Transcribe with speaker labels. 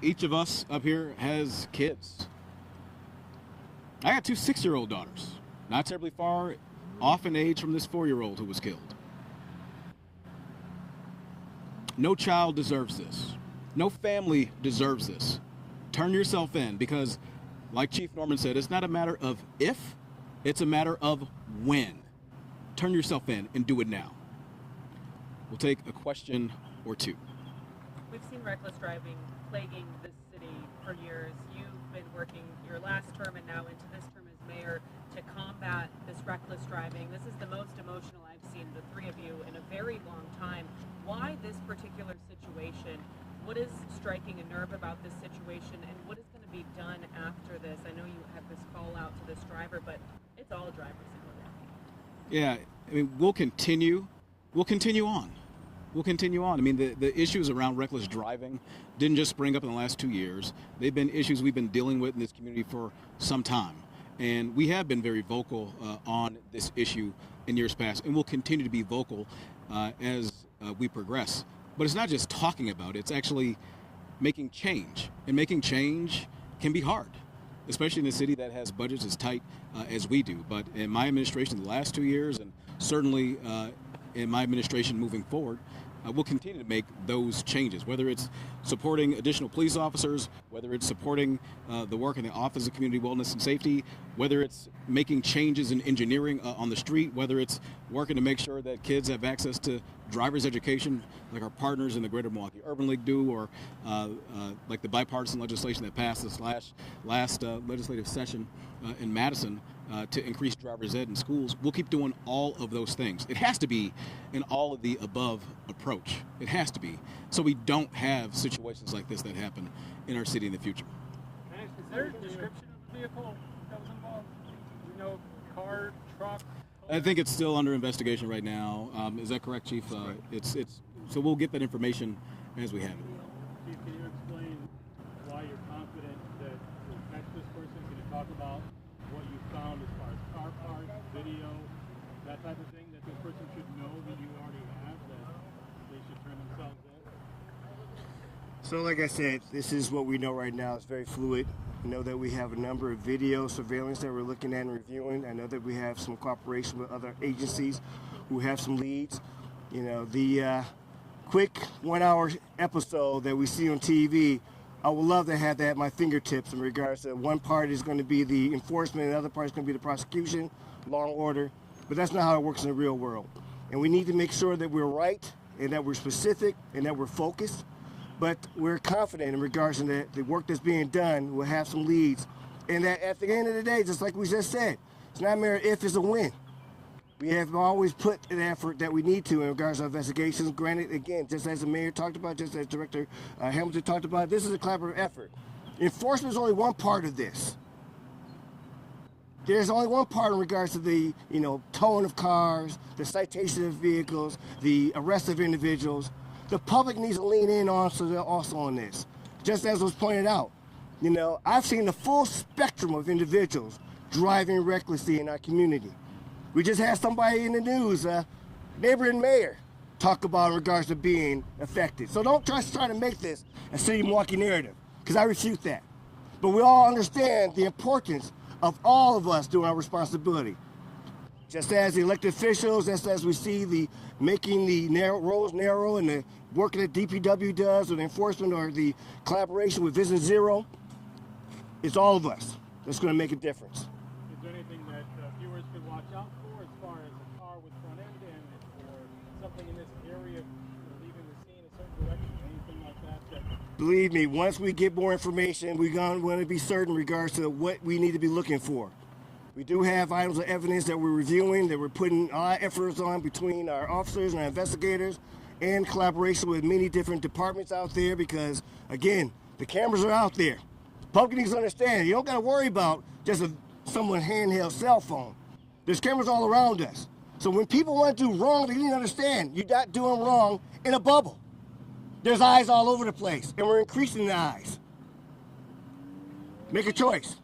Speaker 1: each of us up here has kids. I got two 6-year-old daughters, not terribly far off in age from this 4-year-old who was killed. No child deserves this. No family deserves this. Turn yourself in, because, like Chief Norman said, it's not a matter of if, it's a matter of when. Turn yourself in and do it now. We'll take a question or two.
Speaker 2: We've seen reckless driving plaguing this city for years. You've been working your last term and now into this term as mayor to combat this reckless driving. This is the most emotional I've seen the three of you in a very long time. Why this particular situation? What is striking a nerve about this situation, and what is going to be done after this? I know you have this call out to this driver, but it's all drivers in Milwaukee.
Speaker 1: Yeah, I mean, we'll continue on. We'll continue on. I mean, the issues around reckless driving didn't just spring up in the last 2 years. They've been issues we've been dealing with in this community for some time. And we have been very vocal on this issue in years past, and we'll continue to be vocal as we progress. But it's not just talking about it, it's actually making change. And making change can be hard, especially in a city that has budgets as tight as we do. But in my administration the last 2 years, and certainly in my administration moving forward, we'll continue to make those changes, whether it's supporting additional police officers, whether it's supporting the work in the Office of Community Wellness and Safety, whether it's making changes in engineering on the street, whether it's working to make sure that kids have access to driver's education, like our partners in the Greater Milwaukee Urban League do, or like the bipartisan legislation that passed this last legislative session in Madison to increase driver's ed in schools. We'll keep doing all of those things. It has to be an all of the above approach. It has to be, so we don't have situations like this that happen in our city in the future.
Speaker 3: Is there a description of the vehicle that was involved? You know, car, truck?
Speaker 1: I think it's still under investigation right now. Is that correct, Chief? It's so we'll get that information as we have it.
Speaker 3: Chief, can you explain why you're confident that you'll catch this person? Can you talk about what you found as far as car parts, video, that type of thing, that this person should know that you already have, that they should turn themselves in?
Speaker 4: So like I said, this is what we know right now. It's very fluid. I know that we have a number of video surveillance that we're looking at and reviewing. I know that we have some cooperation with other agencies who have some leads. You know, the quick 1 hour episode that we see on TV, I would love to have that at my fingertips in regards to one part is going to be the enforcement and the other part is going to be the prosecution, law and order. But that's not how it works in the real world. And we need to make sure that we're right and that we're specific and that we're focused. But we're confident in regards to the work that's being done. We'll have some leads. And that at the end of the day, just like we just said, it's not a matter of if, it's a win. We have always put an effort that we need to in regards to investigations. Granted, again, just as the mayor talked about, just as Director Hamilton talked about, this is a collaborative effort. Enforcement is only one part of this. There's only one part in regards to the, towing of cars, the citation of vehicles, the arrest of individuals. The public needs to lean in also on this. Just as was pointed out, I've seen the full spectrum of individuals driving recklessly in our community. We just had somebody in the news, neighboring mayor, talk about in regards to being affected. So don't try to make this a city Milwaukee narrative, because I refute that. But we all understand the importance of all of us doing our responsibility. Just as the elected officials, just as we see the making the roads narrow and the work that DPW does with enforcement or the collaboration with Vision Zero, it's all of us that's going to make a difference.
Speaker 3: Is there anything that viewers could watch out for as far as a car with front end damage or something in this area leaving the scene a certain direction, anything like that?
Speaker 4: Believe me, once we get more information, we're going to be certain in regards to what we need to be looking for. We do have items of evidence that we're reviewing, that we're putting our efforts on between our officers and our investigators and collaboration with many different departments out there because, again, the cameras are out there. Public needs to understand, you don't got to worry about just someone's handheld cell phone. There's cameras all around us. So when people want to do wrong, they need to understand you're not doing wrong in a bubble. There's eyes all over the place, and we're increasing the eyes. Make a choice.